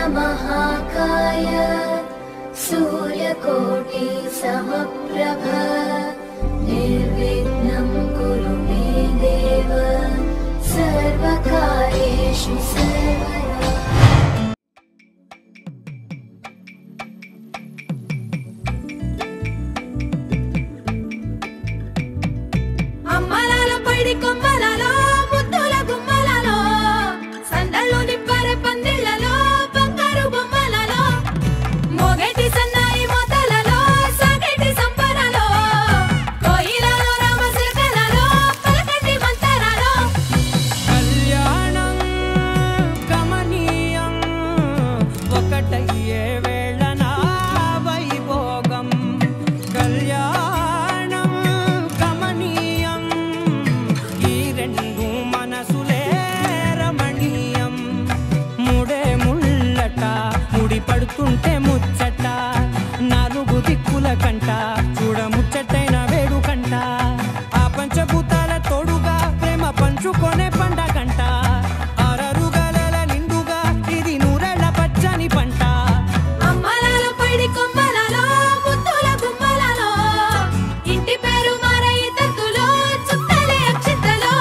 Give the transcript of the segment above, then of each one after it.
महाकाय सूर्यकोटि समप्रभ निर्विघ्नं कुरु मे देव सर्वकार्येषु सर्वदा। అమ్మలాలో పైడి కొమ్మలలో ముద్దుల గుమ్మలలో సందళ్ళు నింపరే పందిళ్ళలో బంగారు బొమ్మలలో మోగేటి సన్నాయి మోతలలో సాగేటి సంబరాలో కోయిలలో రామశిల్కలలో పలకటి మంతరాలో కళ్యాణం గమనీయం ఒకటయ్యే వేళ నా వైభోగం కళ్యాణం గమనీయం ఈ రెండు మనసులే రమణీయం ముడే ముళ్ళట ముడి పడుతుంటే ముచ్చట నాలుగు దిక్కుల కంట చూడ ముచ్చటైన వేడు కంట ఆ పంచభూతాల తోడుగా ప్రేమ పంచుకొనే పండగంట ఆరరుగల నిండుగా ఇది నూరెళ్ళ పచ్చని పంట అమ్మలాలో పైడి కొమ్మలలో ముద్దుల గుమ్మలలో ఇంటి పేరు మారయి తత్తులో చుట్టలే అక్షింతలో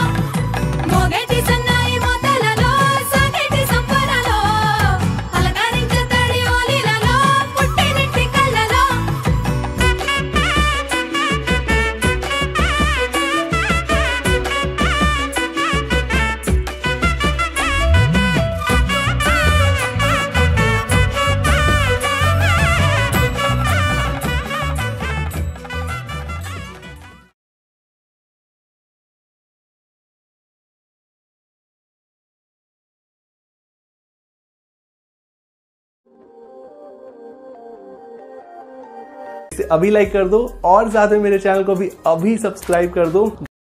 మోగేటి సన్నాయి మోతలలో సాగేటి సంబరాలో అలకరించే తడి ఓలిలలో పుట్టినింటి కళ్ళలో इसे अभी लाइक कर दो और साथ में मेरे चैनल को भी अभी सब्सक्राइब कर दो।